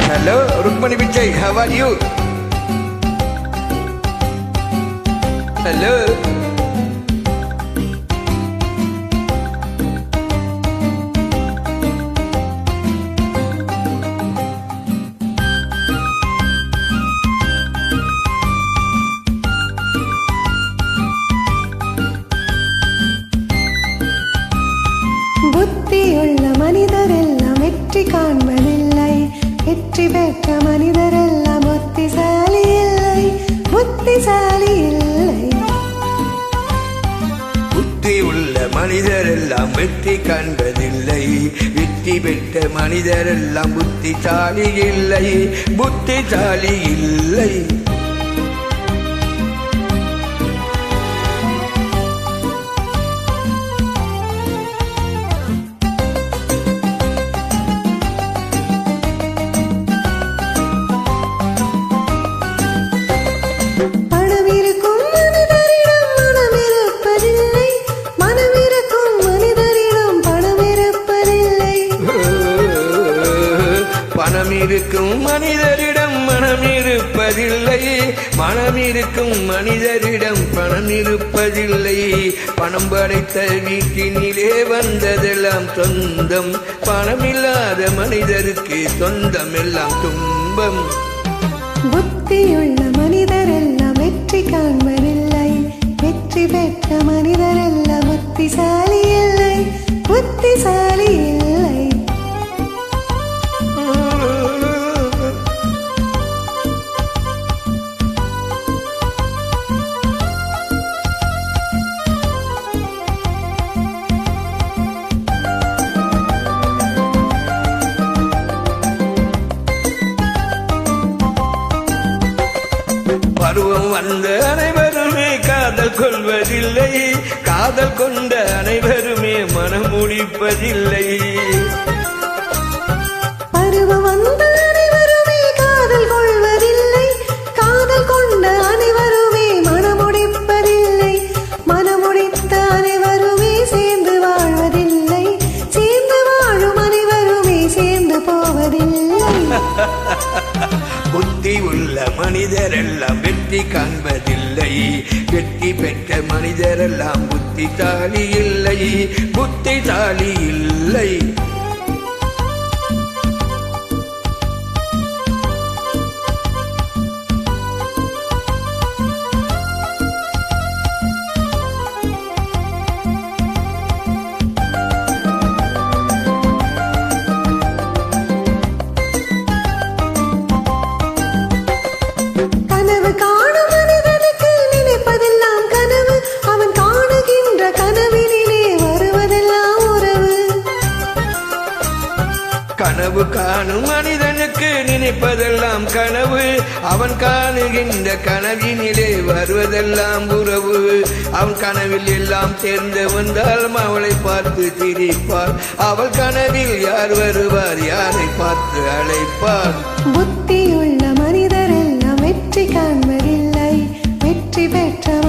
Hello, Rukmani Vijay, how are you? Hello. புத்தியுள்ள மனிதரெல்லாம் வெற்றி காண்பதில்லை, வெற்றி பெற்ற மனிதரெல்லாம் புத்திசாலி இல்லை, புத்திசாலி இல்லை. புத்தி உள்ள மனிதரெல்லாம் வெற்றி காண்பதில்லை, வெற்றி பெற்ற மனிதரெல்லாம் புத்திசாலி இல்லை, புத்திசாலி இல்லை. பணம் இருக்கும் மனிதரிடம் மனம் இருப்பதில்லை, மனம் இருக்கும் மனிதரிடம் பணம் இருப்பதில்லை. பணம் படைத்த வீட்டினிலே வந்ததெல்லாம் சொந்தம், பணமில்லாத மனிதருக்கு சொந்தம் எல்லாம் துன்பம். புத்தியுள்ள மனிதரெல்லாம் வெற்றி காண்பதில்லை, வெற்றி பெற்ற மனிதரெல்லாம் புத்திசாலி இல்லை, புத்திசாலி இல்லை. பருவம் வந்த அனைவருமே காதல் கொள்வதில்லை, காதல் கொண்ட அனைவருமே மனம் முடிப்பதில்லை. பருவம் வந்த அனைவருமே காதல் கொள்வதில்லை, காதல் கொண்ட அனைவருமே மனம் முடிப்பதில்லை, மனம் முடித்த அனைவருமே சேர்ந்து வாழ்வதில்லை, சேர்ந்து வாழும் அனைவருமே சேர்ந்து போவதில்லை. புத்தி உள்ள மனிதரெல்லாம் வெற்றி காண்பதில்லை, வெற்றி பெற்ற மனிதரெல்லாம் புத்திசாலி இல்லை, புத்திசாலி இல்லை. கனவு காணும் மனிதனுக்கு நினைப்பதெல்லாம் கனவு, அவன் காணுகின்ற கனவினிலே வருவதெல்லாம் உறவு. அவன் கனவில் எல்லாம் சேர்ந்து வந்தாலும் அவளை பார்த்து சிரிப்பார், அவள் கனவில் யார் வருவார், யாரை பார்த்து அழைப்பார். புத்தியுள்ள மனிதரெல்லாம் வெற்றி காண்பதில்லை, வெற்றி பெற்ற